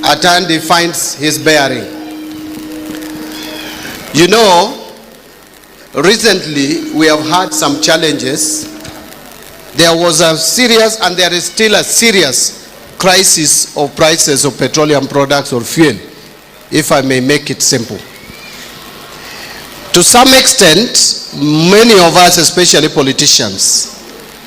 attendee finds his bearing. You know, recently we have had some challenges. There was a serious, and there is still a serious crisis of prices of petroleum products or fuel, if I may make it simple. To some extent, many of us, especially politicians,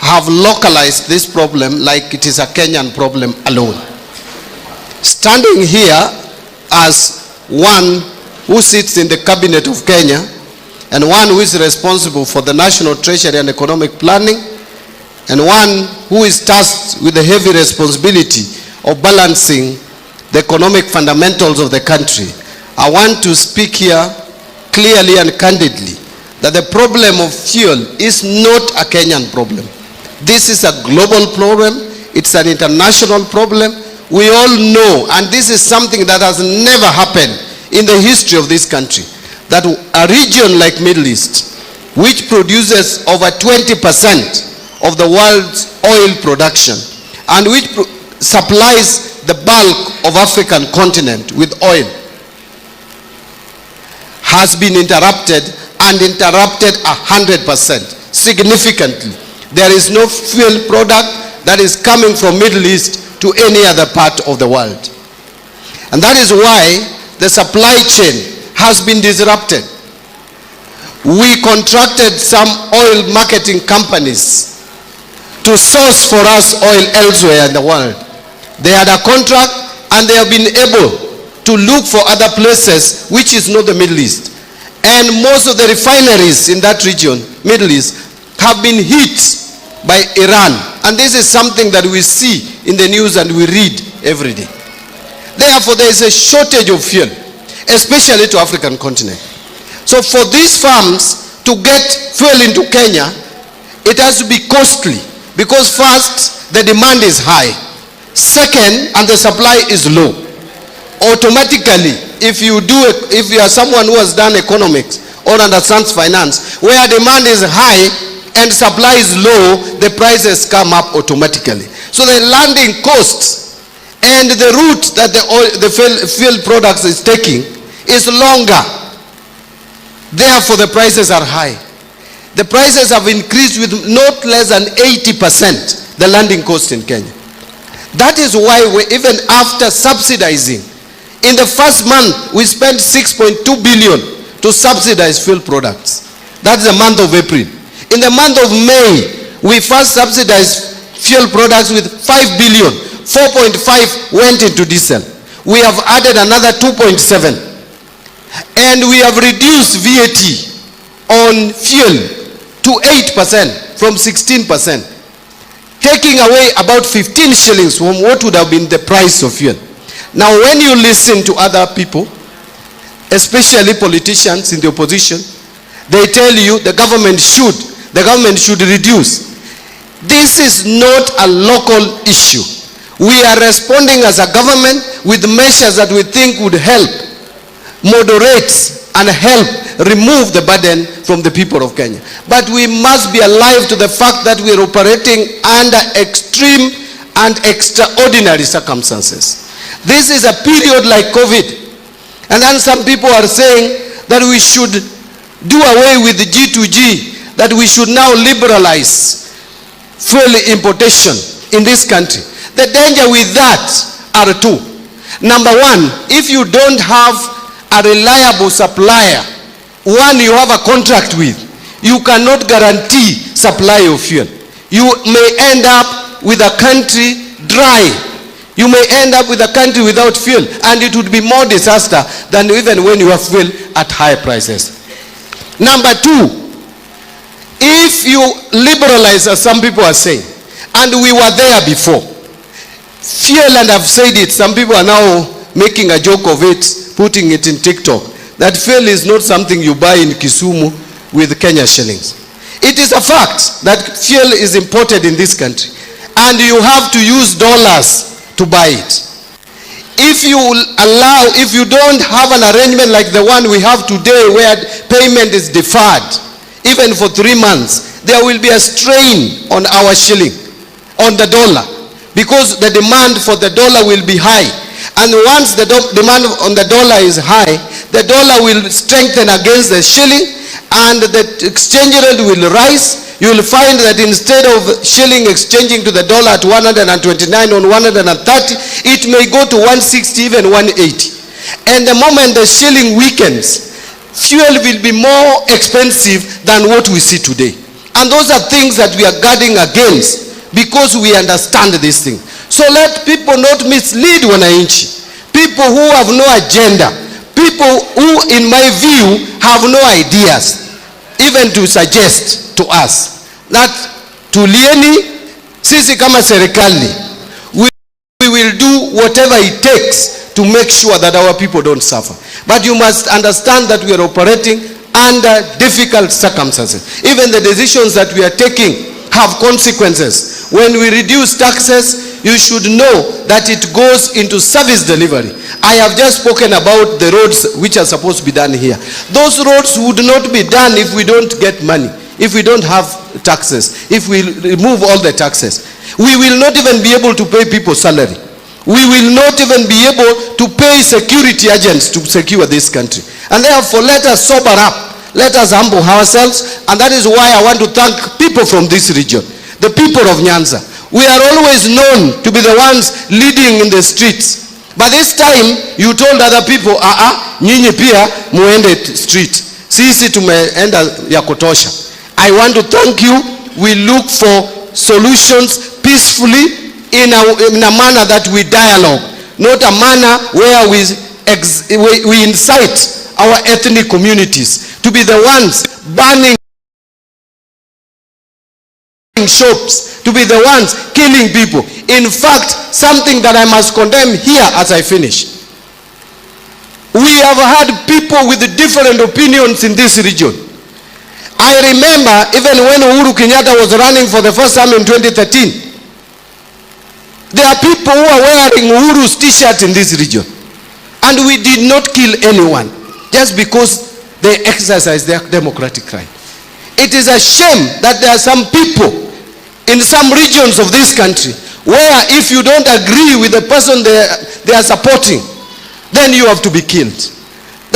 have localized this problem like it is a Kenyan problem alone. Standing here as one who sits in the cabinet of Kenya and one who is responsible for the national treasury and economic planning, and one who is tasked with the heavy responsibility of balancing the economic fundamentals of the country, I want to speak here clearly and candidly that the problem of fuel is not a Kenyan problem. This is a global problem. It's an international problem. We all know, and this is something that has never happened in the history of this country, that a region like Middle East, which produces over 20% of the world's oil production and which supplies the bulk of African continent with oil, has been interrupted, and interrupted 100% significantly. There is no fuel product that is coming from Middle East to any other part of the world. And that is why the supply chain has been disrupted. We contracted some oil marketing companies to source for us oil elsewhere in the world. They had a contract and they have been able to look for other places which is not the Middle East. And most of the refineries in that region, Middle East, have been hit by Iran. And this is something that we see in the news and we read every day. Therefore, there is a shortage of fuel, especially to African continent. So for these farms to get fuel into Kenya, it has to be costly. Because first, the demand is high. Second, and the supply is low. Automatically, if you are someone who has done economics or understands finance, where demand is high and supply is low, the prices come up automatically. So the landing costs and the route that the fuel products is taking is longer. Therefore, the prices are high. The prices have increased with not less than 80%, the landing cost in Kenya. That is why even after subsidizing, in the first month, we spent 6.2 billion to subsidize fuel products. That's the month of April. In the month of May, we first subsidized fuel products with 5 billion. 4.5 went into diesel. We have added another 2.7. And we have reduced VAT on fuel to 8% from 16%, taking away about 15 shillings from what would have been the price of fuel. Now, when you listen to other people, especially politicians in the opposition, they tell you the government should reduce. This is not a local issue. We are responding as a government with measures that we think would help moderate and help remove the burden from the people of Kenya. But we must be alive to the fact that we are operating under extreme and extraordinary circumstances. This is a period like COVID. And then some people are saying that we should do away with the G2G, that we should now liberalize fuel importation in this country. The danger with that are two. Number one, if you don't have a reliable supplier, one you have a contract with, you cannot guarantee supply of fuel. You may end up with a country dry. You may end up with a country without fuel, and it would be more disaster than even when you have fuel at high prices. Number two, if you liberalize, as some people are saying, and we were there before, fuel, and I've said it, some people are now making a joke of it, putting it in TikTok, that fuel is not something you buy in Kisumu with Kenya shillings. It is a fact that fuel is imported in this country, and you have to use dollars to buy it. If you don't have an arrangement like the one we have today, where payment is deferred, even for 3 months, there will be a strain on our shilling, on the dollar, because the demand for the dollar will be high. And once the demand on the dollar is high, the dollar will strengthen against the shilling and the exchange rate will rise. You will find that instead of shilling exchanging to the dollar at 129 or 130, it may go to 160, even 180. And the moment the shilling weakens, fuel will be more expensive than what we see today. And those are things that we are guarding against because we understand this thing. So let people not mislead wananchi. People who have no agenda. People who, in my view, have no ideas, even to suggest to us that tulieni, sisi kama serikali, we will do whatever it takes to make sure that our people don't suffer. But you must understand that we are operating under difficult circumstances. Even the decisions that we are taking have consequences. When we reduce taxes, you should know that it goes into service delivery. I have just spoken about the roads which are supposed to be done here. Those roads would not be done if we don't get money, if we don't have taxes, if we remove all the taxes. We will not even be able to pay people salary. We will not even be able to pay security agents to secure this country. And therefore, let us sober up. Let us humble ourselves. And that is why I want to thank people from this region, the people of Nyanza. We are always known to be the ones leading in the streets. But this time, you told other people, nyinyi pia muende street. Sisi tumeenda ya kutosha. I want to thank you. We look for solutions peacefully in a manner that we dialogue, not a manner where we incite our ethnic communities to be the ones burning shops, to be the ones killing people. In fact, something that I must condemn here as I finish. We have had people with different opinions in this region. I remember even when Uhuru Kenyatta was running for the first time in 2013, there are people who are wearing Uhuru's t-shirt in this region. And we did not kill anyone just because they exercise their democratic right. It is a shame that there are some people in some regions of this country where if you don't agree with the person they are supporting, then you have to be killed.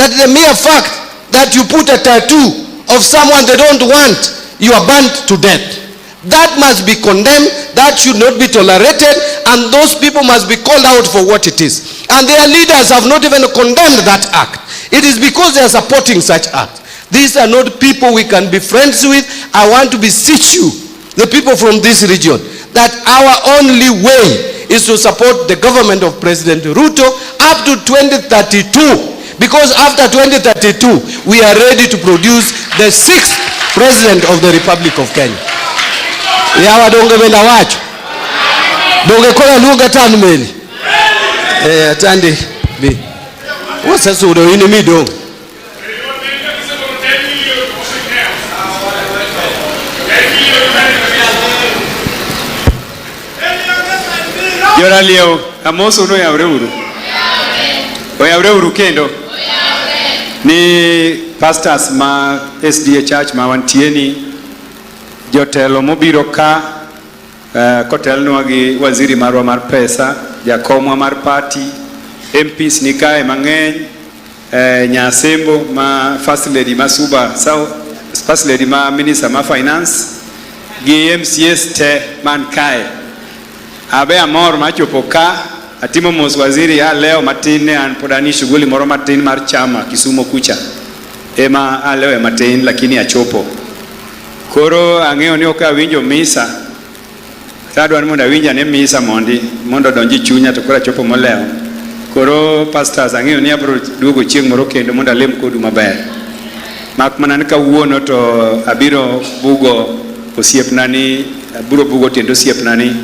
That the mere fact that you put a tattoo of someone they don't want, you are burnt to death. That must be condemned. That should not be tolerated, and those people must be called out for what it is. And their leaders have not even condemned that act. It is because they are supporting such act. These are not people we can be friends with. I want to beseech you, the people from this region, that our only way is to support the government of President Ruto up to 2032. Because after 2032, we are ready to produce the 6th President of the Republic of Kenya. Yawa donge benda wacho. Donge kola lunga tanu meli. Atande bi. Wasa sudo ini mi dong. Yora leo amoso no yabre uru. Oyabre uru kendo. Ni pastors ma SDA Church ma wantieni jotelo mobiro ka kotelnwa gi waziri marwa mar pesa, jakomwa mar party, MPs nikae mang'eny, nyasembo ma first lady ma suba, first lady ma minister ma finance, gi MCS te man kae. Abe amor ma chopo ka, atimo mos waziri leo matin ne an podani shughuli moro matin mar chama Kisumo kucha. Ema leo matin lakini achopo. Koro ang'eyo ni oka winjo misa. Tadwan mondo winja ne misa mondo donji chunya to kora chopo moleo. Koro pastors ang'eyo ni abro duogo chieng' moro kendo mondo alem kodu maber. Mak mana ni kawuono to abiro bugo osiepna ni, abiro bugo tiendo osiepna ni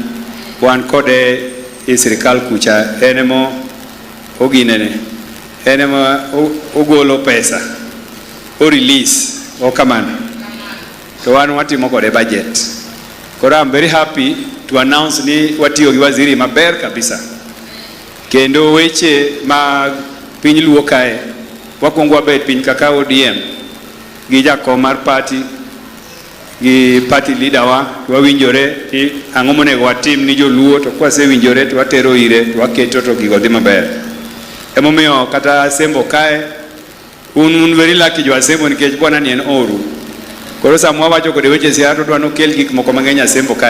wan kode e sirikal kucha, enemo oginene, enemo ogolo pesa, o release, o kamano. So one watimo kode budget. Koro I'm very happy to announce ni watiyo gi waziri maber kabisa. Kendo weche ma piny luo kae, wakwongo wabet piny kaka ODM, gi jakom mar party, gi party leader wa, wawinjore ang'o monego watim ni joluo, to kwase winjore to watero ire, to waketo to gigo dhi maber. Emomiyo kata Asembo kae un very lucky jo Asembo nikech bwana ni en oru. Koro samwa wacho kode weche siasa to dwano kel gik moko mang'eny Asembo kae.